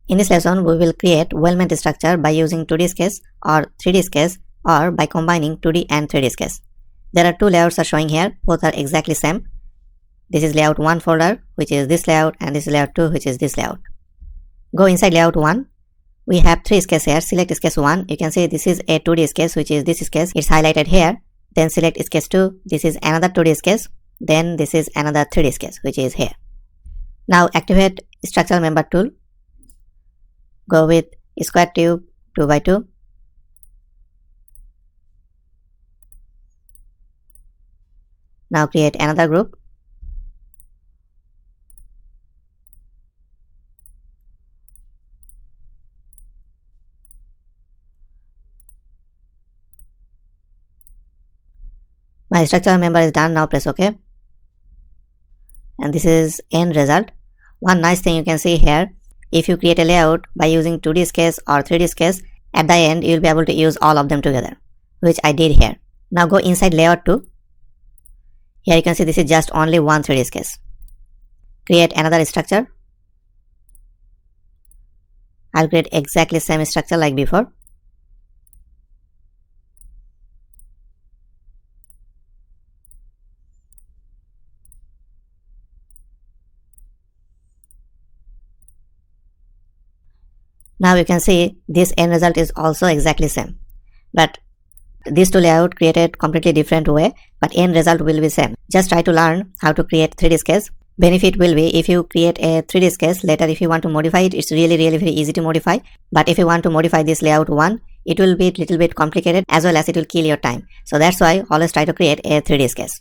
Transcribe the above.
In this lesson, we will create well-meant structure by using 2D sketch or 3D sketch or by combining 2D and 3D sketch. There are two layouts are showing here, both are exactly same. This is layout 1 folder, which is this layout, and this is layout 2, which is this layout. Go inside layout 1. We have 3 sketches here. Select sketch 1. You can see this is a 2D sketch, which is this sketch. It's highlighted here. Then select sketch 2. This is another 2D sketch. Then this is another 3D sketch, which is here. Now activate structural member tool. Go with square tube 2x2. Now create another group. My structural member is done. Now press OK. And this is end result. One nice thing you can see here, if you create a layout by using 2D sketch or 3D sketch, at the end you will be able to use all of them together, which I did here. Now go inside layout 2. Here you can see this is just only one 3D sketch. Create another structure. I'll create exactly same structure like before. Now you can see this end result is also exactly same, but these two layout created completely different way, but end result will be same. Just try to learn how to create 3D sketch. Benefit will be if you create a 3D sketch, later if you want to modify it, it's really very easy to modify. But if you want to modify this layout 1, it will be little bit complicated, as well as it will kill your time. So that's why always try to create a 3D sketch.